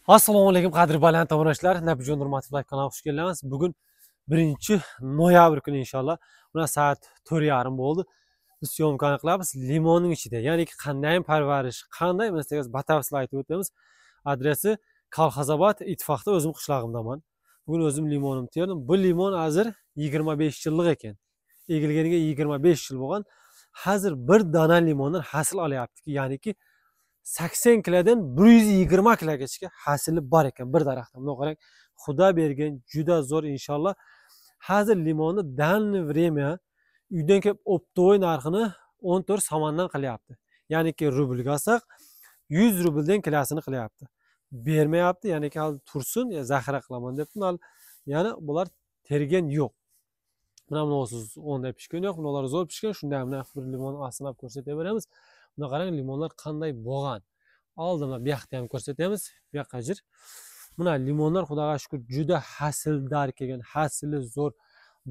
Assalomu alaykum qadri baland tomoshabinlar. Nabijon Nurmatov kanaliga xush kelibsiz. Bugun 1-noyabr kuni inshaalloh. Mana soat 4:30 bo'ldi. Biz syomkani qilamiz limonning ichida. Ya'ni qanday parvarish, qanday masalan batafsil aytib o'tamiz. Adresi Kolxozobod, Ittifoqda o'zim qishlog'imdaman. Bugun o'zim limonimni terdim. Bu limon hozir 25 yillik ekan. Egilganiga 25 yil bo'lgan. Hozir bir dona limondan hosil olyapti. Ya'niki 80 kilodan 120 kilogacha hasili bor ekan bir daraxtda. Buni qarang, Xudo bergan juda zo'r inshaalloh. Hozir limonni данное время uydan kelib optovoy narxini 14 somondan qilyapti. Ya'niki rublga olsak 100 rubldan kilosini qilyapti. Bermayapti, ya'niki hali tursin, zaxira qilaman debdi. Ya'ni bular tergan yo'q. Mana bunisiz 10 da pishgan yo'q, bular zo'r pishgan. Shunday bir limon aslab ko'rsataveramiz. Buni qarang, limonlar qanday bo'lgan. Oldinda bu yoqda ham ko'rsatamiz. Bu yoqqa jir. Mana limonlar xudoga shukr juda hasildor kelgan, hasili zo'r.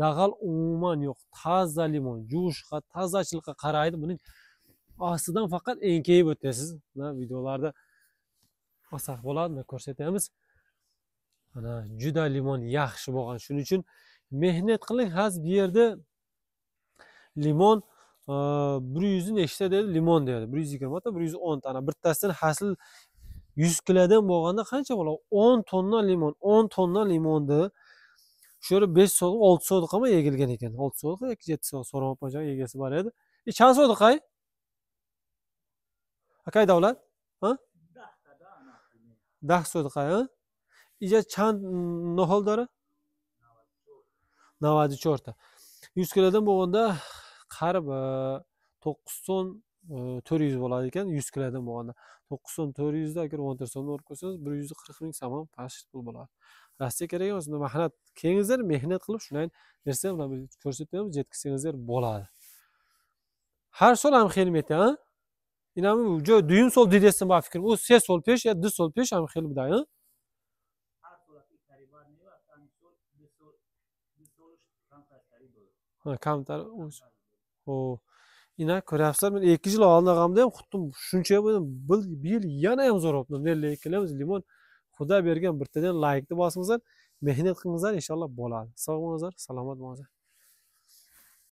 Dag'al umuman yo'q. Toza limon, jo'shqa, tozachilikqa qaraydi. Buning ostidan faqat enkayib o'tasiz. Mana videolarda olsak bo'ladi, ko'rsatamiz. Mana juda limon yaxshi bo'lgan. Shuning uchun mehnat qiling. Hozir bu yerda limon 100 nechta dedi, limon dedi. 120 ta, 110 ta. Bittasidan hasil 100 kilodan bo'lganda qancha bo'ladi? 10 tonna limon, 10 tonna limonni shura 5 so'm, 6 so'm qama egilgan ekan. 6 so'm yoki 7 so'm so'rab qo'ygan egasi bor edi. Qancha so'm qay? Akay davlat? Ha? 10 so'm qay, ha? Ija chand noholdori? 94 ta. 100 kilodan bo'lganda qarib 9 so'm 400 bo'ladi ekan 100 kilodan bo'lganda. 9 so'm 400 da agar 14 so'mni urib qo'ysangiz 140 ming somon past pul bo'ladi. Rossiya kerak emas, mehnat kelingizlar, mehnat qilib shunday narsa bilan ko'rsatamiz, yetkazsangizlar bo'ladi. Har so'l ham xilmeti, ha? Inami joy duyum so'l dedesdan bor fikrim. U 3 so'l pesh ya 2 so'l pesh ham xil biday, ha? Ha, kamtar. O ina ko'ryapsizlar, men 2 yil oldin olganimda ham xuddi shuncha bo'ldi. Bu yil yana ham zo'r bo'ldi. Nerga kelamiz? Limon Xudo bergan bittadan laykni bosingizlar, mehnat qilingizlar, inshaalloh bo'ladi. Sog' bo'lingizlar, salomat bo'lingizlar.